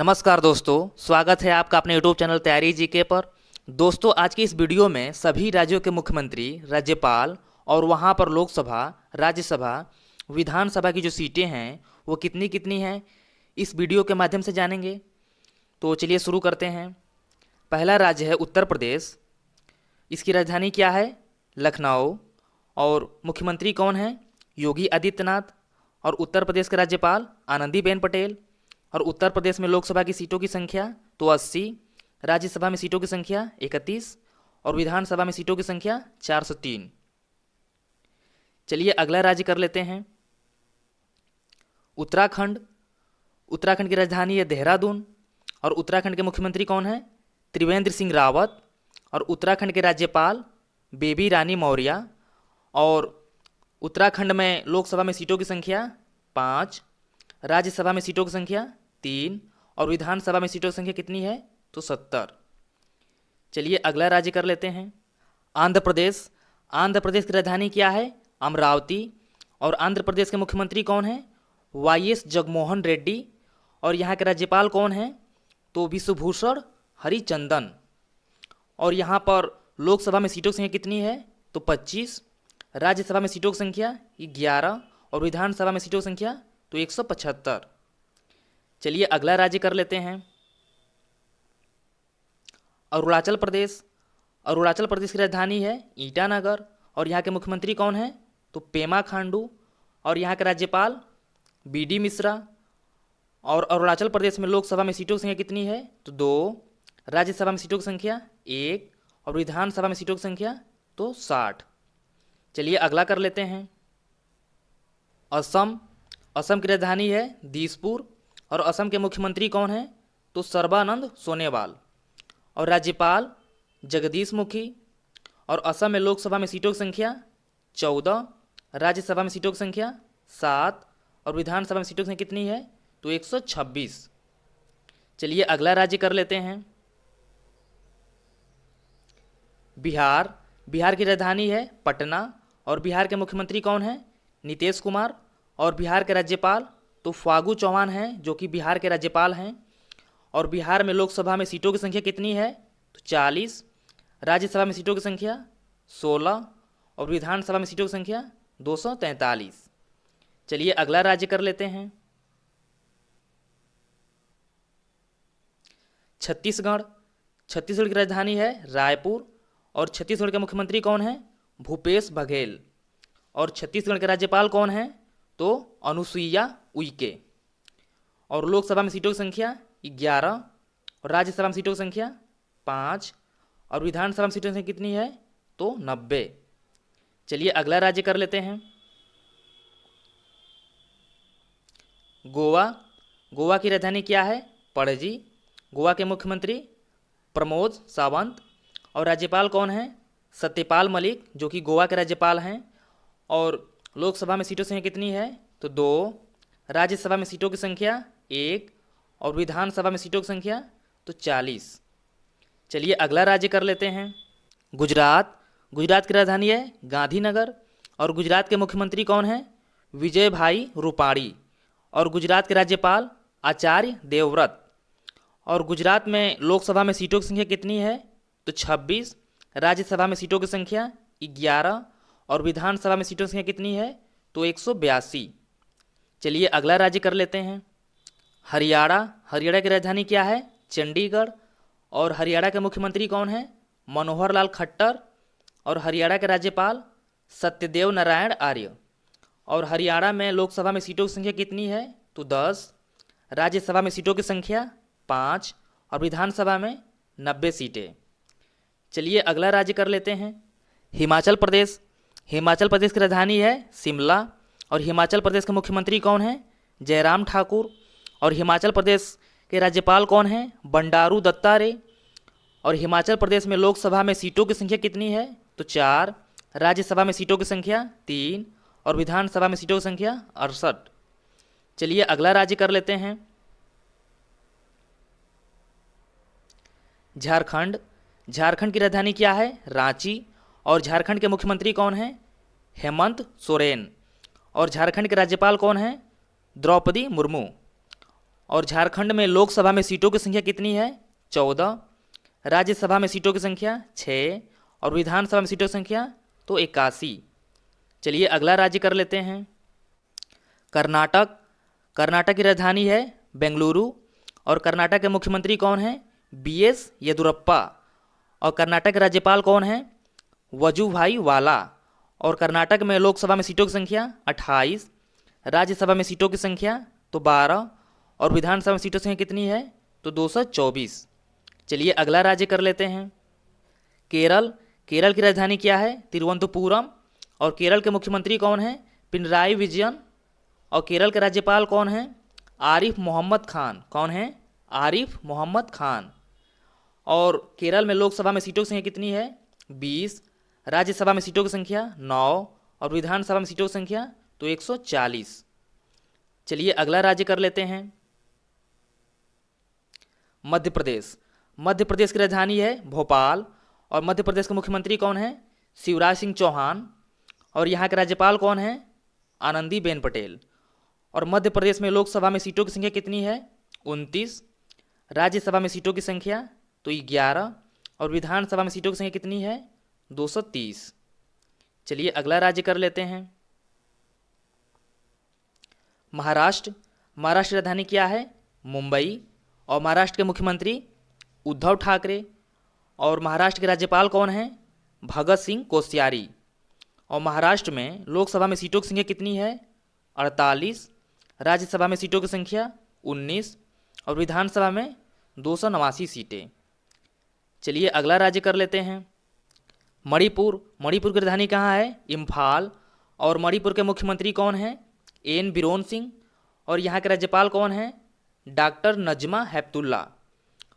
नमस्कार दोस्तों, स्वागत है आपका अपने यूट्यूब चैनल तैयारी जीके पर। दोस्तों, आज की इस वीडियो में सभी राज्यों के मुख्यमंत्री, राज्यपाल और वहाँ पर लोकसभा, राज्यसभा, विधानसभा की जो सीटें हैं वो कितनी कितनी हैं, इस वीडियो के माध्यम से जानेंगे। तो चलिए शुरू करते हैं। पहला राज्य है उत्तर प्रदेश। इसकी राजधानी क्या है? लखनऊ। और मुख्यमंत्री कौन है? योगी आदित्यनाथ। और उत्तर प्रदेश के राज्यपाल आनंदीबेन पटेल। और उत्तर प्रदेश में लोकसभा की सीटों की संख्या तो 80, राज्यसभा में सीटों की संख्या 31 और विधानसभा में सीटों की संख्या 403। चलिए अगला राज्य कर लेते हैं, उत्तराखंड। उत्तराखंड की राजधानी है देहरादून। और उत्तराखंड के मुख्यमंत्री कौन है? त्रिवेंद्र सिंह रावत। और उत्तराखंड के राज्यपाल बेबी रानी मौर्य। और उत्तराखंड में लोकसभा में सीटों की संख्या 5, राज्यसभा में सीटों की संख्या 3 और विधानसभा में सीटों की संख्या कितनी है? तो 70। चलिए अगला राज्य कर लेते हैं, आंध्र प्रदेश। आंध्र प्रदेश की राजधानी क्या है? अमरावती। और आंध्र प्रदेश के मुख्यमंत्री कौन है? वाईएस जगनमोहन रेड्डी। और यहाँ के राज्यपाल कौन है? तो विश्वभूषण हरिचंदन। और यहाँ पर लोकसभा में सीटों की संख्या कितनी है? तो 25, राज्यसभा में सीटों की संख्या 11 और विधानसभा में सीटों की संख्या तो 175। चलिए अगला राज्य कर लेते हैं, अरुणाचल प्रदेश। अरुणाचल प्रदेश की राजधानी है ईटानगर। और यहाँ के मुख्यमंत्री कौन है? तो पेमा खांडू। और यहाँ के राज्यपाल बीडी मिश्रा। और अरुणाचल प्रदेश में लोकसभा में सीटों की संख्या कितनी है? तो 2, राज्यसभा में सीटों की संख्या 1 और विधानसभा में सीटों की संख्या तो 60। चलिए अगला कर लेते हैं, असम। असम की राजधानी है दिसपुर। और असम के मुख्यमंत्री कौन है? तो सर्बानंद सोनोवाल। और राज्यपाल जगदीश मुखी। और असम में लोकसभा में सीटों की संख्या 14, राज्यसभा में सीटों की संख्या 7 और विधानसभा में सीटों की संख्या कितनी है? तो 126। चलिए अगला राज्य कर लेते हैं, बिहार। बिहार की राजधानी है पटना। और बिहार के मुख्यमंत्री कौन है? नीतीश कुमार। और बिहार के राज्यपाल तो फागू चौहान हैं, जो कि बिहार के राज्यपाल हैं। और बिहार में लोकसभा में सीटों की संख्या कितनी है? तो 40, राज्यसभा में सीटों की संख्या 16 और विधानसभा में सीटों की संख्या 243। चलिए अगला राज्य कर लेते हैं, छत्तीसगढ़। छत्तीसगढ़ की राजधानी है रायपुर। और छत्तीसगढ़ के मुख्यमंत्री कौन है? भूपेश बघेल। और छत्तीसगढ़ के राज्यपाल कौन है? तो अनुसुईया उइके। और लोकसभा में सीटों की संख्या 11 और राज्यसभा में सीटों की संख्या 5 और विधानसभा में सीटों की संख्या कितनी है? तो 90। चलिए अगला राज्य कर लेते हैं, गोवा। गोवा की राजधानी क्या है? पणजी। गोवा के मुख्यमंत्री प्रमोद सावंत। और राज्यपाल कौन है? सत्यपाल मलिक, जो कि गोवा के राज्यपाल हैं। और लोकसभा में सीटों की संख्या कितनी है? तो 2, राज्यसभा में सीटों की संख्या 1 और विधानसभा में सीटों की संख्या तो 40। चलिए अगला राज्य कर लेते हैं, गुजरात। गुजरात की राजधानी है गांधीनगर। और गुजरात के मुख्यमंत्री कौन है? विजय भाई रूपाणी। और गुजरात के राज्यपाल आचार्य देवव्रत। और गुजरात में लोकसभा में सीटों की संख्या कितनी है? तो 26, राज्यसभा में सीटों की संख्या 11 और विधानसभा में सीटों की संख्या कितनी है? तो 182। चलिए अगला राज्य कर लेते हैं, हरियाणा। हरियाणा की राजधानी क्या है? चंडीगढ़। और हरियाणा के मुख्यमंत्री कौन है? मनोहर लाल खट्टर। और हरियाणा के राज्यपाल सत्यदेव नारायण आर्य। और हरियाणा में लोकसभा में सीटों की संख्या कितनी है? तो 10, राज्यसभा में सीटों की संख्या 5 और विधानसभा में 90 सीटें। चलिए अगला राज्य कर लेते हैं, हिमाचल प्रदेश। हिमाचल प्रदेश की राजधानी है शिमला। और हिमाचल प्रदेश के मुख्यमंत्री कौन है? जयराम ठाकुर। और हिमाचल प्रदेश के राज्यपाल कौन है? बंडारू दत्तात्रेय। और हिमाचल प्रदेश में लोकसभा में सीटों की संख्या कितनी है? तो 4, राज्यसभा में सीटों की संख्या 3 और विधानसभा में सीटों की संख्या 68। चलिए अगला राज्य कर लेते हैं, झारखंड। झारखंड की राजधानी क्या है? रांची। और झारखंड के मुख्यमंत्री कौन है? हेमंत सोरेन। और झारखंड के राज्यपाल कौन है? द्रौपदी मुर्मू। और झारखंड में लोकसभा में सीटों की संख्या कितनी है? 14। राज्यसभा में सीटों की संख्या 6 और विधानसभा में सीटों की संख्या तो 81। चलिए अगला राज्य कर लेते हैं कर्नाटक। कर्नाटक की राजधानी है बेंगलुरु और कर्नाटक के मुख्यमंत्री कौन हैं? BS येदुरप्पा। और कर्नाटक के राज्यपाल कौन हैं? वजुभाई वाला। और कर्नाटक में लोकसभा में सीटों की संख्या 28, राज्यसभा में सीटों की संख्या तो 12 और विधानसभा में सीटों की संख्या कितनी है? तो 224। चलिए अगला राज्य कर लेते हैं केरल। केरल की राजधानी क्या है? तिरुवनंतपुरम। और केरल के मुख्यमंत्री कौन हैं? पिनराई विजयन। और केरल के राज्यपाल कौन हैं? आरिफ मोहम्मद खान। कौन हैं? आरिफ मोहम्मद खान। और केरल में लोकसभा में सीटों की संख्या कितनी है? 20, राज्यसभा में सीटों की संख्या 9 और विधानसभा में सीटों की संख्या तो 140। चलिए अगला राज्य कर लेते हैं मध्य प्रदेश। मध्य प्रदेश की राजधानी है भोपाल और मध्य प्रदेश के मुख्यमंत्री कौन है? शिवराज सिंह चौहान। और यहाँ के राज्यपाल कौन है? आनंदीबेन पटेल। और मध्य प्रदेश में लोकसभा में सीटों की संख्या कितनी है? 29, राज्यसभा में सीटों की संख्या तो 11 और विधानसभा में सीटों की संख्या कितनी है? 230। चलिए अगला राज्य कर लेते हैं महाराष्ट्र। महाराष्ट्र की राजधानी क्या है? मुंबई। और महाराष्ट्र के मुख्यमंत्री उद्धव ठाकरे। और महाराष्ट्र के राज्यपाल कौन हैं? भगत सिंह कोश्यारी। और महाराष्ट्र में लोकसभा में सीटों की संख्या कितनी है? 48, राज्यसभा में सीटों की संख्या 19 और विधानसभा में 289 सीटें। चलिए अगला राज्य कर लेते हैं मणिपुर। मणिपुर की राजधानी कहाँ है? इम्फाल। और मणिपुर के मुख्यमंत्री कौन हैं? एन बिरोन सिंह। और यहाँ के राज्यपाल कौन हैं? डॉक्टर नजमा हेपतुल्ला।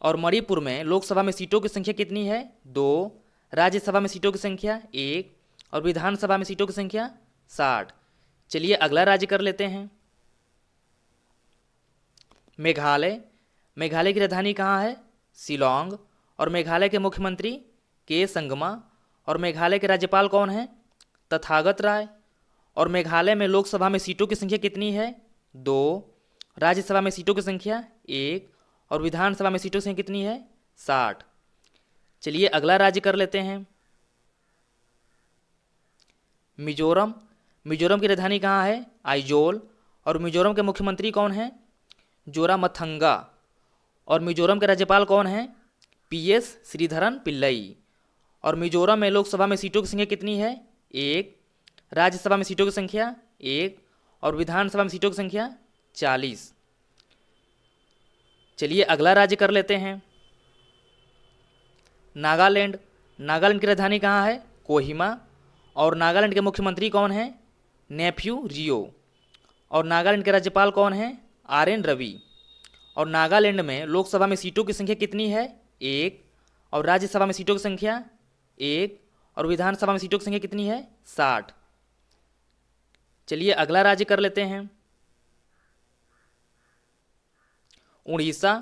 और मणिपुर में लोकसभा में सीटों की संख्या कितनी है? 2, राज्यसभा में सीटों की संख्या 1 और विधानसभा में सीटों की संख्या 60। चलिए अगला राज्य कर लेते हैं मेघालय। मेघालय की राजधानी कहाँ है? शिलोंग। और मेघालय के मुख्यमंत्री के संगमा। और मेघालय के राज्यपाल कौन हैं? तथागत राय। और मेघालय में लोकसभा में सीटों की संख्या कितनी है? 2, राज्यसभा में सीटों की संख्या 1 और विधानसभा में सीटों की संख्या कितनी है? 60। चलिए अगला राज्य कर लेते हैं मिजोरम। मिजोरम की राजधानी कहाँ है? आइजोल। और मिजोरम के मुख्यमंत्री कौन हैं? जोरामथंगा। और मिजोरम के राज्यपाल कौन हैं? PS श्रीधरन पिल्लई। और मिजोरम में लोकसभा में सीटों की संख्या कितनी है? 1, राज्यसभा में सीटों की संख्या 1 और विधानसभा में सीटों की संख्या 40। चलिए अगला राज्य कर लेते हैं नागालैंड। नागालैंड की राजधानी कहाँ है? कोहिमा। और नागालैंड के मुख्यमंत्री कौन हैं? नेफ्यू रियो। और नागालैंड के राज्यपाल कौन हैं? RN रवि। और नागालैंड में लोकसभा में सीटों की संख्या कितनी है? 1 और राज्यसभा में सीटों की संख्या 1 और विधानसभा में सीटों की संख्या कितनी है? 60। चलिए अगला राज्य कर लेते हैं उड़ीसा।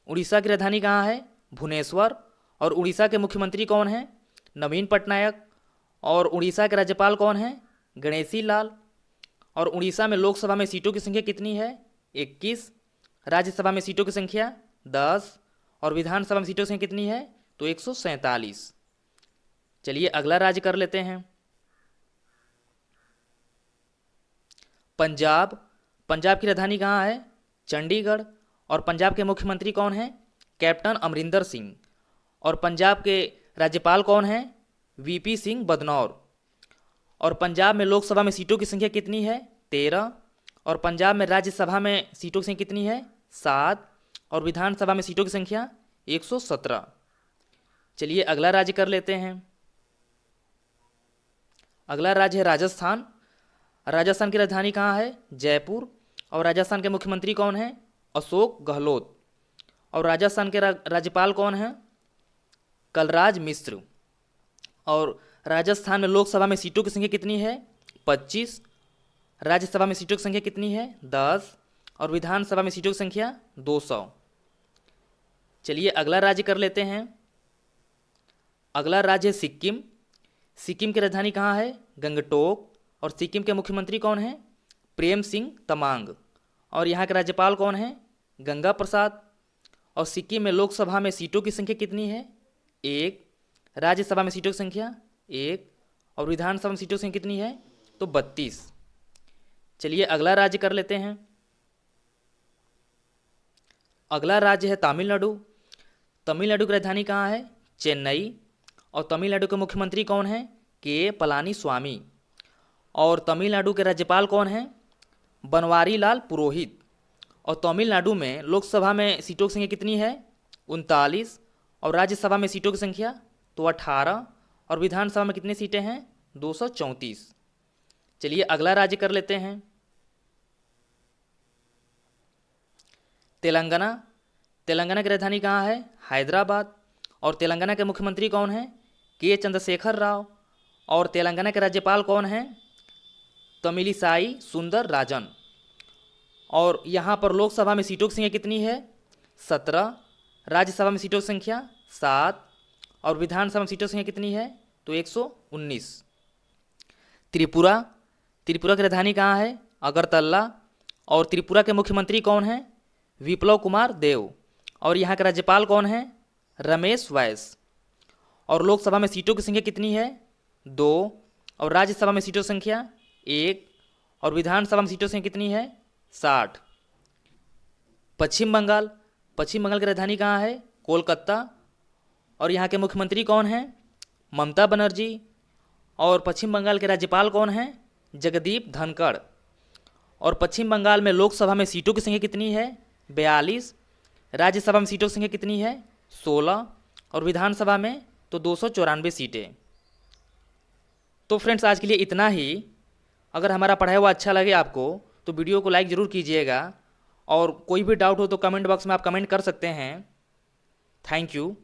उड़ीसा की राजधानी कहाँ है? भुवनेश्वर। और उड़ीसा के मुख्यमंत्री कौन हैं? नवीन पटनायक। और उड़ीसा के राज्यपाल कौन हैं? गणेशी लाल। और उड़ीसा में लोकसभा में सीटों की संख्या कितनी है? 21, राज्यसभा में सीटों की संख्या 10 और विधानसभा में सीटों की संख्या कितनी है? तो 147। चलिए अगला राज्य कर लेते हैं पंजाब। पंजाब की राजधानी कहाँ है? चंडीगढ़। और पंजाब के मुख्यमंत्री कौन हैं? कैप्टन अमरिंदर सिंह। और पंजाब के राज्यपाल कौन हैं? VP सिंह बदनौर। और पंजाब में लोकसभा में सीटों की संख्या कितनी है? 13 और पंजाब में राज्यसभा में सीटों की संख्या कितनी है? 7 और विधानसभा में सीटों की संख्या 117। चलिए अगला राज्य कर लेते हैं अगला राज्य है राजस्थान। राजस्थान की राजधानी कहाँ है? जयपुर। और राजस्थान के मुख्यमंत्री कौन हैं? अशोक गहलोत। और राजस्थान के राज्यपाल कौन हैं? कलराज मिश्र। और राजस्थान में लोकसभा में सीटों की संख्या कितनी है? 25, राज्यसभा में सीटों की संख्या कितनी है? 10 और विधानसभा में सीटों की संख्या 200। चलिए अगला राज्य कर लेते हैं अगला राज्य है सिक्किम। सिक्किम की राजधानी कहाँ है? गंगटोक। और सिक्किम के मुख्यमंत्री कौन हैं? प्रेम सिंह तमांग। और यहाँ के राज्यपाल कौन हैं? गंगा प्रसाद। और सिक्किम में लोकसभा में सीटों की संख्या कितनी है? 1। राज्यसभा में सीटों की संख्या 1। और विधानसभा में सीटों की संख्या कितनी है? तो 32। चलिए अगला राज्य कर लेते हैं। अगला राज्य है तमिलनाडु। तमिलनाडु की राजधानी कहाँ है? चेन्नई। और तमिलनाडु के मुख्यमंत्री कौन हैं? के पलानीस्वामी। और तमिलनाडु के राज्यपाल कौन हैं? बनवारी लाल पुरोहित। और तमिलनाडु में लोकसभा में सीटों की संख्या कितनी है? 39। और राज्यसभा में सीटों की संख्या तो 18। और विधानसभा में कितनी सीटें हैं? 234। चलिए अगला राज्य कर लेते हैं। तेलंगाना। तेलंगाना की राजधानी कहाँ है? हैदराबाद। और तेलंगाना के मुख्यमंत्री कौन हैं? के चंद्रशेखर राव। और तेलंगाना के राज्यपाल कौन हैं? तमिलिसाई सुंदर राजन। और यहाँ पर लोकसभा में सीटों की संख्या कितनी है? 17। राज्यसभा में सीटों की संख्या 7। और विधानसभा में सीटों की संख्या कितनी है? तो 119। त्रिपुरा। त्रिपुरा की राजधानी कहाँ है? अगरतला। और त्रिपुरा के मुख्यमंत्री कौन हैं? विप्लव कुमार देव। और यहाँ के राज्यपाल कौन हैं? रमेश बैस। और लोकसभा में सीटों की संख्या कितनी है? 2। और राज्यसभा में सीटों की संख्या 1। और विधानसभा में सीटों की संख्या कितनी है? 60। पश्चिम बंगाल। पश्चिम बंगाल की राजधानी कहाँ है? कोलकाता। और यहाँ के मुख्यमंत्री कौन हैं? ममता बनर्जी। और पश्चिम बंगाल के राज्यपाल कौन हैं? जगदीप धनखड़। और पश्चिम बंगाल में लोकसभा में सीटों की संख्या कितनी है? 42। राज्यसभा में सीटों की संख्या कितनी है? 16। और विधानसभा में तो 294 सीटें। तो फ्रेंड्स आज के लिए इतना ही। अगर हमारा पढ़ाया हुआ अच्छा लगे आपको तो वीडियो को लाइक ज़रूर कीजिएगा। और कोई भी डाउट हो तो कमेंट बॉक्स में आप कमेंट कर सकते हैं। Thank you.